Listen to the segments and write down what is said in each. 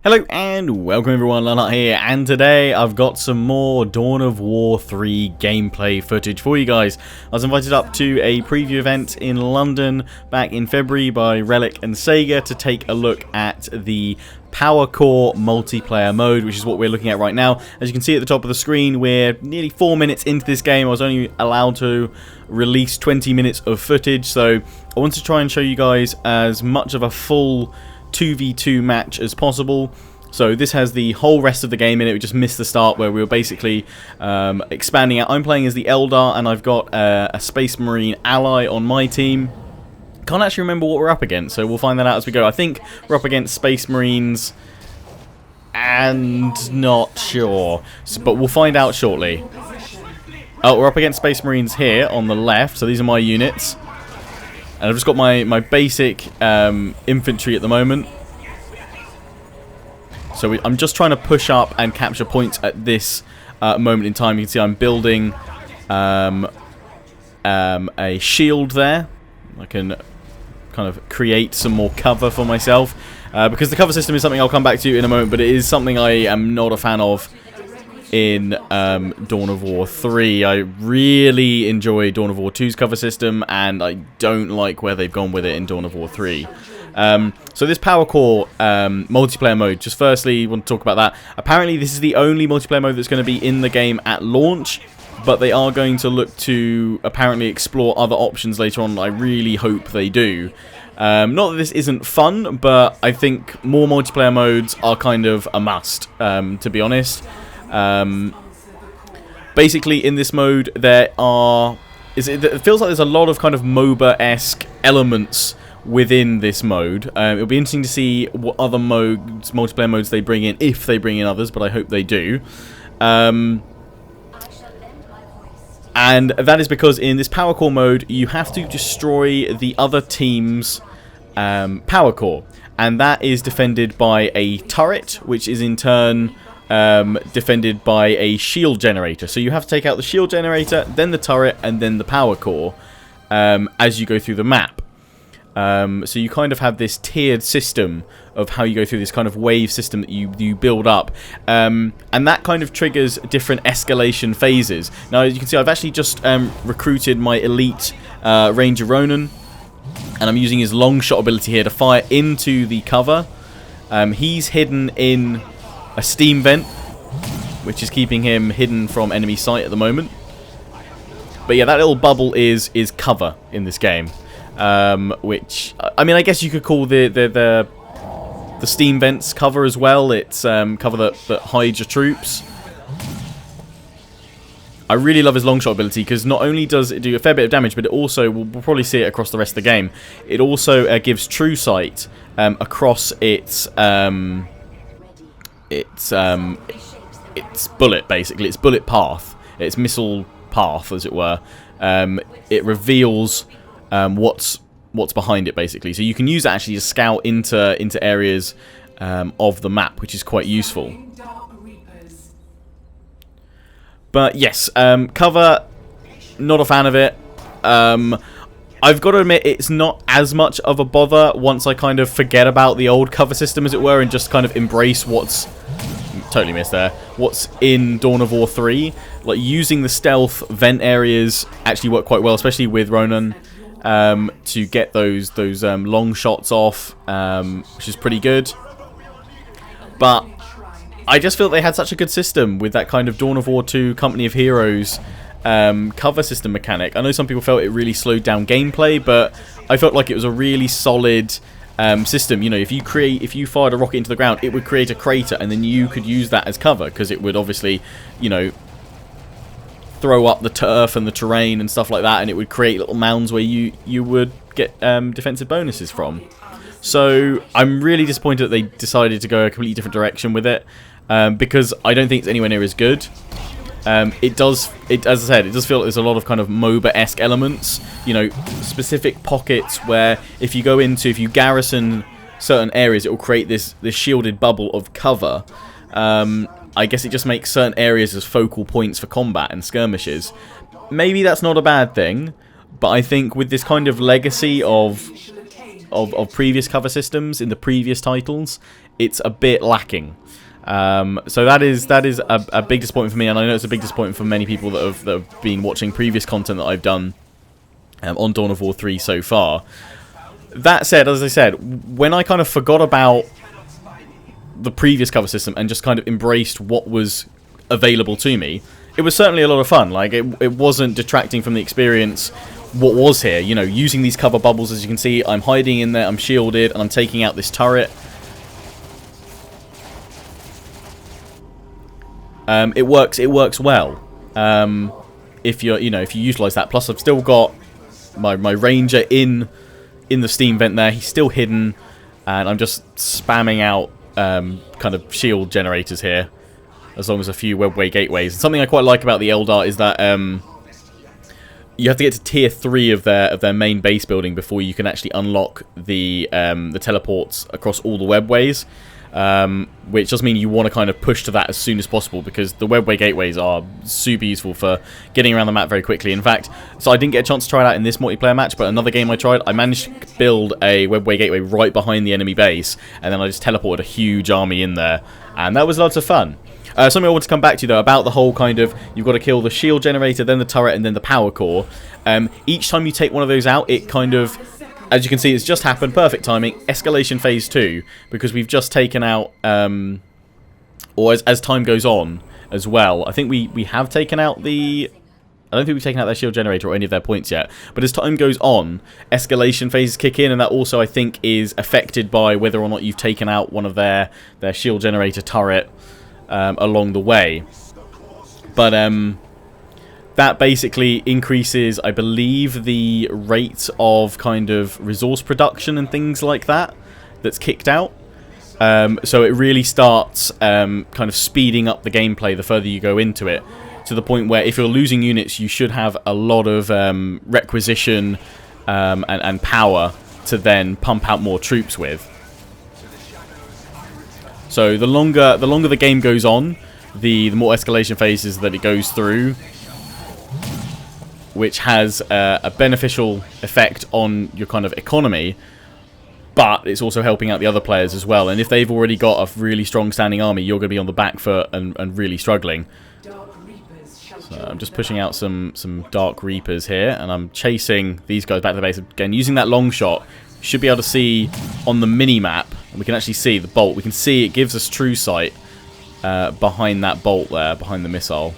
Hello and welcome everyone, Lionheart here, and today I've got some more Dawn of War 3 gameplay footage for you guys. I was invited up to a preview event in London back in February by Relic and Sega to take a look at the Power Core multiplayer mode, which is what we're looking at right now. As you can see at the top of the screen, we're nearly 4 minutes into this game. I was only allowed to release 20 minutes of footage, so I want to try and show you guys as much of a full 2v2 match as possible. So this has the whole rest of the game in it. We just missed the start where we were basically expanding out. I'm playing as the Eldar and I've got a Space Marine ally on my team. Can't actually remember what we're up against, so we'll find that out as we go. I think we're up against Space Marines and not sure, but we'll find out shortly. Oh, we're up against Space Marines here on the left, so these are my units. And I've just got my basic infantry at the moment. So I'm just trying to push up and capture points at this moment in time. You can see I'm building a shield there. I can kind of create some more cover for myself. Because the cover system is something I'll come back to in a moment, but it is something I am not a fan of in Dawn of War 3. I really enjoy Dawn of War 2's cover system, and I don't like where they've gone with it in Dawn of War 3. So this Power Core multiplayer mode, just firstly want to talk about that. Apparently this is the only multiplayer mode that's going to be in the game at launch, but they are going to look to apparently explore other options later on. I really hope they do. Not that this isn't fun, but I think more multiplayer modes are kind of a must, to be honest. Basically in this mode there it feels like there's a lot of kind of MOBA-esque elements within this mode. It'll be interesting to see what other multiplayer modes they bring in, if they bring in others, but I hope they do. And that is because in this Power Core mode you have to destroy the other team's Power Core, and that is defended by a turret, which is in turn defended by a shield generator. So you have to take out the shield generator, then the turret, and then the Power Core as you go through the map. So you kind of have this tiered system of how you go through this kind of wave system that you build up, and that kind of triggers different escalation phases. Now as you can see, I've actually just recruited my elite Ranger Ronin, and I'm using his long shot ability here to fire into the cover. He's hidden in a steam vent, which is keeping him hidden from enemy sight at the moment. But yeah, that little bubble is cover in this game, which I mean, I guess you could call the steam vents cover as well. It's cover that hides your troops. I really love his long shot ability because not only does it do a fair bit of damage, but it also, we'll probably see it across the rest of the game, it also gives true sight across its bullet, basically. It's bullet path. It's missile path, as it were. It reveals what's behind it, basically. So you can use that actually to scout into areas of the map, which is quite useful. But yes, cover, not a fan of it. I've got to admit, it's not as much of a bother once I kind of forget about the old cover system, as it were, and just kind of embrace what's in Dawn of War 3. Like, using the stealth vent areas actually work quite well, especially with Ronin, to get those long shots off, which is pretty good. But I just feel they had such a good system with that kind of Dawn of War 2 Company of Heroes cover system mechanic. I know some people felt it really slowed down gameplay, but I felt like it was a really solid system. You know, if you fired a rocket into the ground, it would create a crater, and then you could use that as cover, because it would obviously, you know, throw up the turf and the terrain and stuff like that, and it would create little mounds where you would get defensive bonuses from. So I'm really disappointed that they decided to go a completely different direction with it, because I don't think it's anywhere near as good. As I said, it does feel like there's a lot of kind of MOBA-esque elements, you know, specific pockets where if you garrison certain areas, it will create this shielded bubble of cover. I guess it just makes certain areas as focal points for combat and skirmishes. Maybe that's not a bad thing, but I think with this kind of legacy of of previous cover systems in the previous titles, it's a bit lacking. So that is a big disappointment for me, and I know it's a big disappointment for many people that have been watching previous content that I've done on Dawn of War 3 so far. That said, as I said, when I kind of forgot about the previous cover system and just kind of embraced what was available to me, it was certainly a lot of fun. Like, it wasn't detracting from the experience what was here. You know, using these cover bubbles, as you can see, I'm hiding in there, I'm shielded, and I'm taking out this turret. It works well. If you utilize that. Plus, I've still got my ranger in the steam vent there. He's still hidden, and I'm just spamming out kind of shield generators here, as long as a few webway gateways. And something I quite like about the Eldar is that you have to get to tier 3 of their main base building before you can actually unlock the teleports across all the webways. Which does mean you want to kind of push to that as soon as possible, because the webway gateways are super useful for getting around the map very quickly. In fact, so I didn't get a chance to try it out in this multiplayer match, but another game I tried, I managed to build a webway gateway right behind the enemy base, and then I just teleported a huge army in there, and that was lots of fun. Something I want to come back to, though, about the whole kind of, you've got to kill the shield generator, then the turret, and then the power core. Each time you take one of those out, it kind of, as you can see, it's just happened, perfect timing, escalation phase 2, because we've just taken out, or as time goes on as well, I think we have taken out the, I don't think we've taken out their shield generator or any of their points yet, but as time goes on, escalation phases kick in, and that also, I think, is affected by whether or not you've taken out one of their shield generator turret along the way. But that basically increases, I believe, the rate of kind of resource production and things like that that's kicked out. So it really starts kind of speeding up the gameplay the further you go into it, to the point where if you're losing units, you should have a lot of requisition and power to then pump out more troops with. So the longer the game goes on, the more escalation phases that it goes through, which has a beneficial effect on your kind of economy, but it's also helping out the other players as well. And if they've already got a really strong standing army, you're going to be on the back foot and really struggling. So I'm just pushing out some Dark Reapers here, and I'm chasing these guys back to the base. Again, using that long shot, you should be able to see on the mini-map, and we can actually see the bolt. We can see it gives us true sight behind that bolt there, behind the missile,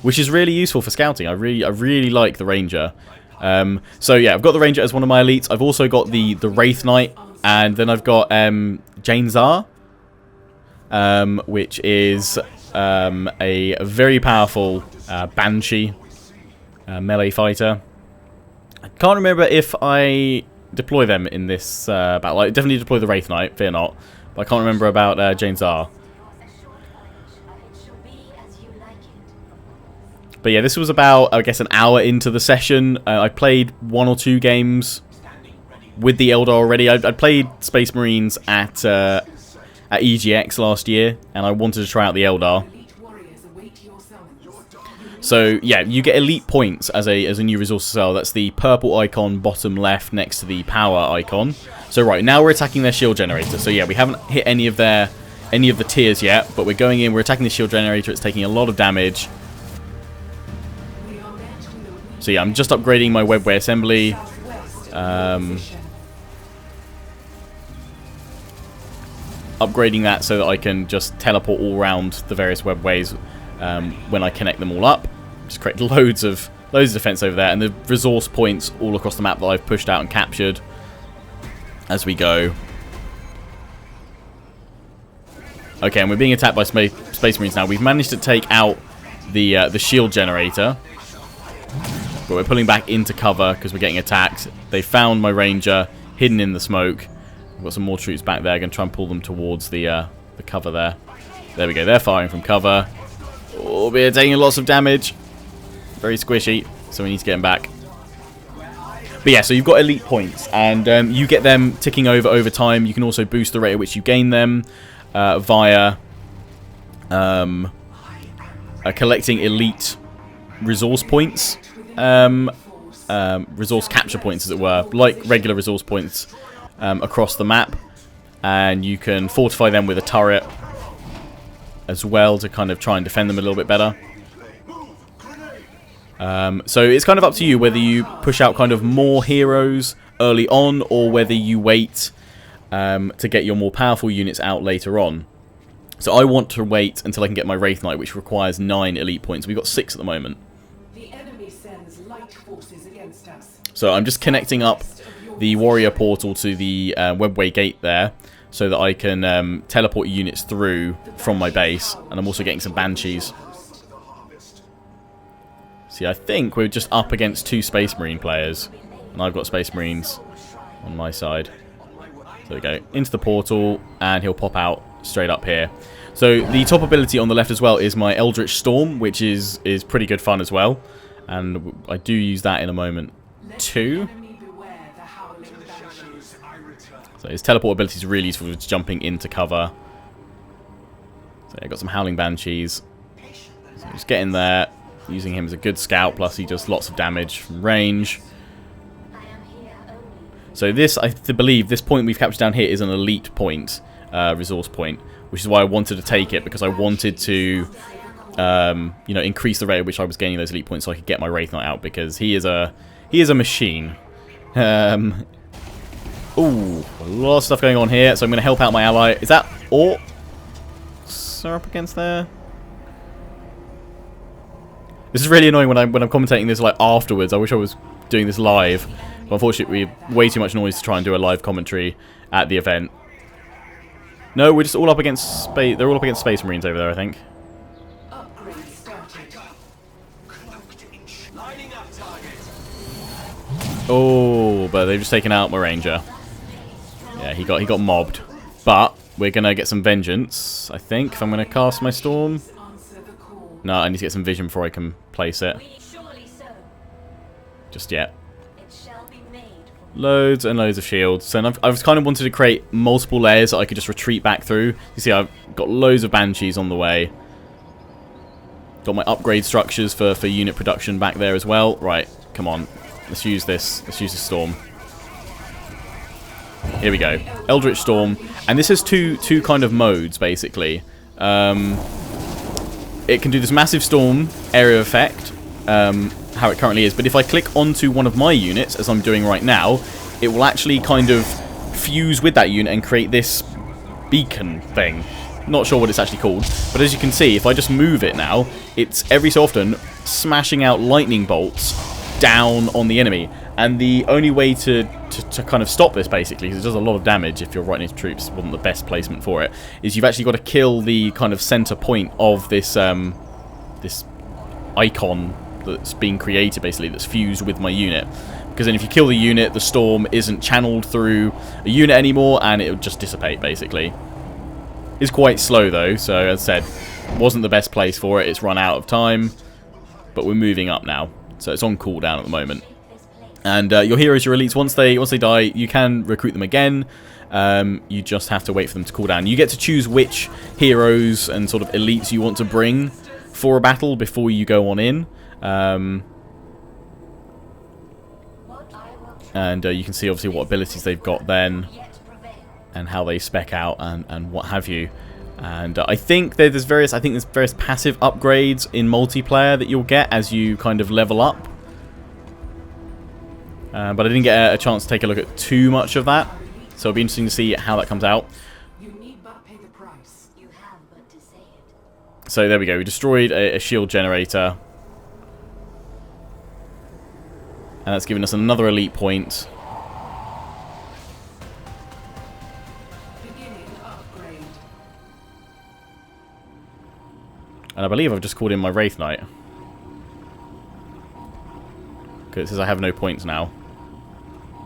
which is really useful for scouting. I really like the Ranger. So yeah, I've got the Ranger as one of my elites. I've also got the Wraith Knight, and then I've got Jane Zar, which is a very powerful Banshee melee fighter. I can't remember if I deploy them in this battle. I definitely deploy the Wraith Knight, fear not, but I can't remember about Jane Zar. But yeah, this was about, I guess, an hour into the session. I played 1 or 2 games with the Eldar already. I played Space Marines at EGX last year, and I wanted to try out the Eldar. So yeah, you get elite points as a new resource to sell. That's the purple icon bottom left next to the power icon. So right, now we're attacking their shield generator. So yeah, we haven't hit any of the tiers yet, but we're going in, we're attacking the shield generator. It's taking a lot of damage. So yeah, I'm just upgrading my webway assembly. Upgrading that so that I can just teleport all around the various webways when I connect them all up. Just create loads of defense over there, and the resource points all across the map that I've pushed out and captured as we go. Okay, and we're being attacked by Space Marines now. We've managed to take out the shield generator, but we're pulling back into cover because we're getting attacked. They found my Ranger hidden in the smoke. We've got some more troops back there. I'm going to try and pull them towards the cover there. There we go. They're firing from cover. Oh, we're taking lots of damage. Very squishy, so we need to get them back. But yeah, so you've got elite points, and you get them ticking over time. You can also boost the rate at which you gain them via collecting elite resource points. Resource capture points, as it were, like regular resource points across the map, and you can fortify them with a turret as well to kind of try and defend them a little bit better. So it's kind of up to you whether you push out kind of more heroes early on, or whether you wait to get your more powerful units out later on. So I want to wait until I can get my Wraith Knight, which requires 9 elite points. We've got 6 at the moment. The enemy sends light forces against us. So I'm just connecting up the warrior portal to the webway gate there, so that I can teleport units through from my base, and I'm also getting some banshees. See, I think we're just up against 2 Space Marine players, and I've got Space Marines on my side. So there we go, into the portal, and he'll pop out straight up here. So the top ability on the left as well is my Eldritch Storm, which is pretty good fun as well, and I do use that in a moment too. So his teleport ability is really useful for jumping into cover. So I got some Howling Banshees. So just get in there, using him as a good scout, plus he does lots of damage from range. So this, I believe, this point we've captured down here is an elite point, resource point, which is why I wanted to take it, because I wanted to, you know, increase the rate at which I was gaining those elite points so I could get my Wraith Knight out, because he is a machine. Ooh, a lot of stuff going on here, so I'm going to help out my ally. Is that Orcs are up against there? This is really annoying when I'm commentating this like afterwards. I wish I was doing this live, but unfortunately we have way too much noise to try and do a live commentary at the event. No, we're just all up against space. They're all up against Space Marines over there, I think. Oh, but they've just taken out my Ranger. Yeah, he got mobbed. But we're gonna get some vengeance, I think, if I'm gonna cast my Storm. No, I need to get some vision before I can place it. Just yet. Loads and loads of shields. So I've kind of wanted to create multiple layers that I could just retreat back through. You see, I've got loads of Banshees on the way. Got my upgrade structures for unit production back there as well. Right, come on. Let's use this. Let's use the Storm. Here we go. Eldritch Storm. And this has two kind of modes, basically. It can do this massive storm area effect, how it currently is. But if I click onto one of my units, as I'm doing right now, it will actually kind of fuse with that unit and create this beacon thing. Not sure what it's actually called. But as you can see, if I just move it now, it's every so often smashing out lightning bolts down on the enemy. And the only way to kind of stop this, basically, because it does a lot of damage if you're right into troops, wasn't the best placement for it, is you've actually got to kill the kind of center point of this this icon that's being created, basically, that's fused with my unit. Because then if you kill the unit, the storm isn't channeled through a unit anymore, and it would just dissipate, basically. It's quite slow, though, so as I said, wasn't the best place for it. It's run out of time, but we're moving up now. So it's on cooldown at the moment. And your heroes, your elites, once they die, you can recruit them again. You just have to wait for them to cool down. You get to choose which heroes and sort of elites you want to bring for a battle before you go on in. And you can see obviously what abilities they've got then, and how they spec out and what have you. And I think there's various passive upgrades in multiplayer that you'll get as you kind of level up. But I didn't get a chance to take a look at too much of that, so it'll be interesting to see how that comes out. So there we go, we destroyed a shield generator. And that's given us another elite point. And I believe I've just called in my Wraith Knight. Because it says I have no points now.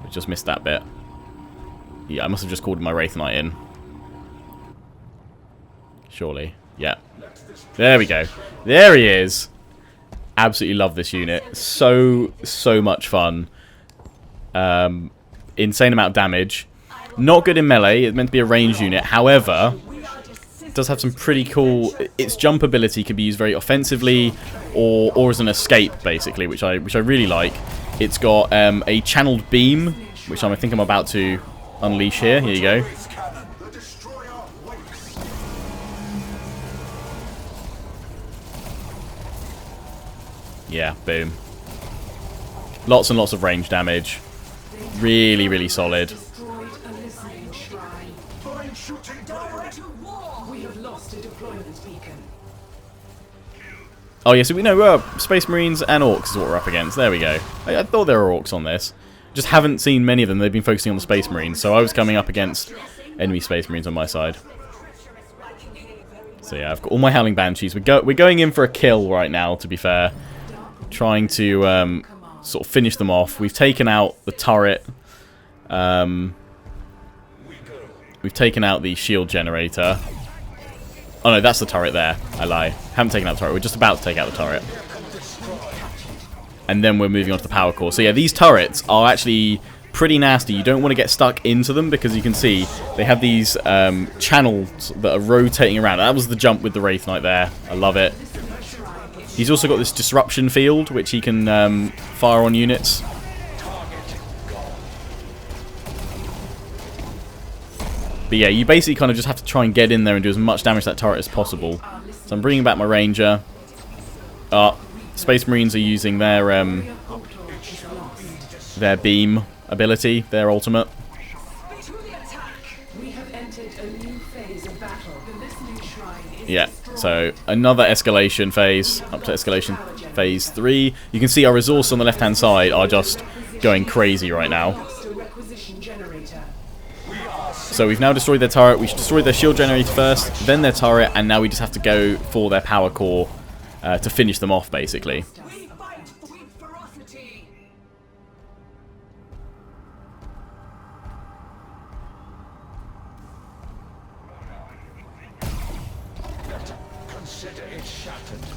I just missed that bit. Yeah, I must have just called my Wraith Knight in. Surely. Yeah. There we go. There he is. Absolutely love this unit. So much fun. Insane amount of damage. Not good in melee. It's meant to be a ranged unit. However, it does have some pretty cool... Its jump ability can be used very offensively or as an escape, basically, which I really like. It's got a channeled beam, which I think I'm about to unleash here. Here you go. Yeah, boom. Lots and lots of range damage. Really, really solid. Oh yeah, so we know Space Marines and Orcs is what we're up against. There we go. I thought there were Orcs on this. Just haven't seen many of them. They've been focusing on the Space Marines, so I was coming up against enemy Space Marines on my side. So yeah, I've got all my Howling Banshees. We're going in for a kill right now, to be fair. Trying to sort of finish them off. We've taken out the turret. We've taken out the shield generator. Oh no, that's the turret there. I lie. Haven't taken out the turret. We're just about to take out the turret. And then we're moving on to the power core. So yeah, these turrets are actually pretty nasty. You don't want to get stuck into them because you can see they have these channels that are rotating around. That was the jump with the Wraith Knight there. I love it. He's also got this disruption field, which he can fire on units. But yeah, you basically kind of just have to try and get in there and do as much damage to that turret as possible. So I'm bringing back my Ranger. Space Marines are using their beam ability, their ultimate. Yeah, so another escalation phase, up to escalation phase 3. You can see our resources on the left-hand side are just going crazy right now. So we've now destroyed their turret. We should destroy their shield generator first, then their turret, and now we just have to go for their power core to finish them off, basically.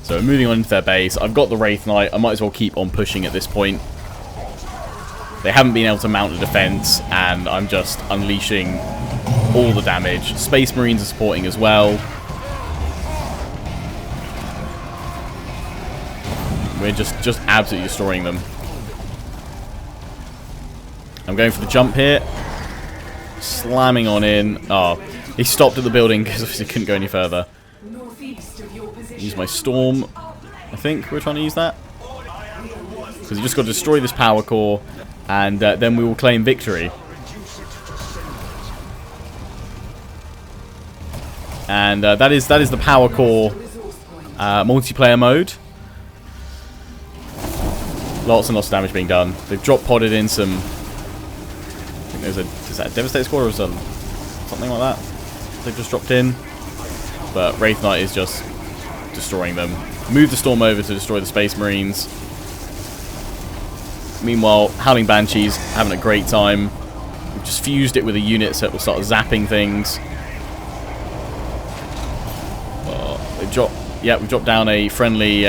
So we're moving on into their base. I've got the Wraith Knight. I might as well keep on pushing at this point. They haven't been able to mount a defense, and I'm just unleashing all the damage. Space Marines are supporting as well. We're just absolutely destroying them. I'm going for the jump here. Slamming on in. Oh, he stopped at the building because obviously couldn't go any further. Use my Storm. I think we're trying to use that. Because you just got to destroy this power core, and then we will claim victory. And that is the power core multiplayer mode. Lots and lots of damage being done. They've drop podded in some. I think there's is that a Devastator squad or is something like that? They've just dropped in, but Wraith Knight is just destroying them. Move the Storm over to destroy the Space Marines. Meanwhile, Howling Banshees having a great time. We've just fused it with a unit so it will start zapping things. We've dropped down a friendly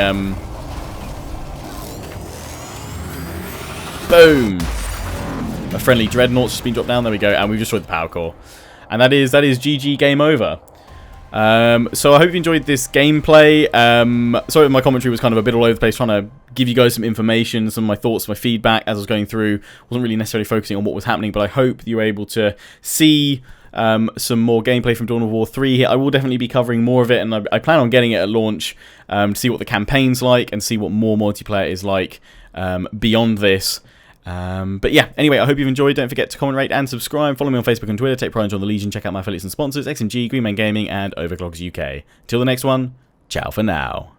boom! A friendly Dreadnought's just been dropped down, there we go, and we've destroyed the power core. And that is GG, game over. So I hope you enjoyed this gameplay. Sorry if my commentary was kind of a bit all over the place, trying to give you guys some information, some of my thoughts, my feedback as I was going through. Wasn't really necessarily focusing on what was happening, but I hope you were able to see some more gameplay from Dawn of War 3 here. I will definitely be covering more of it, and I plan on getting it at launch to see what the campaign's like and see what more multiplayer is like beyond this. But yeah, anyway, I hope you've enjoyed. Don't forget to comment, rate, and subscribe. Follow me on Facebook and Twitter. Take pride in the Legion. Check out my affiliates and sponsors, XMG, Green Man Gaming, and Overclock's UK. Till the next one, ciao for now.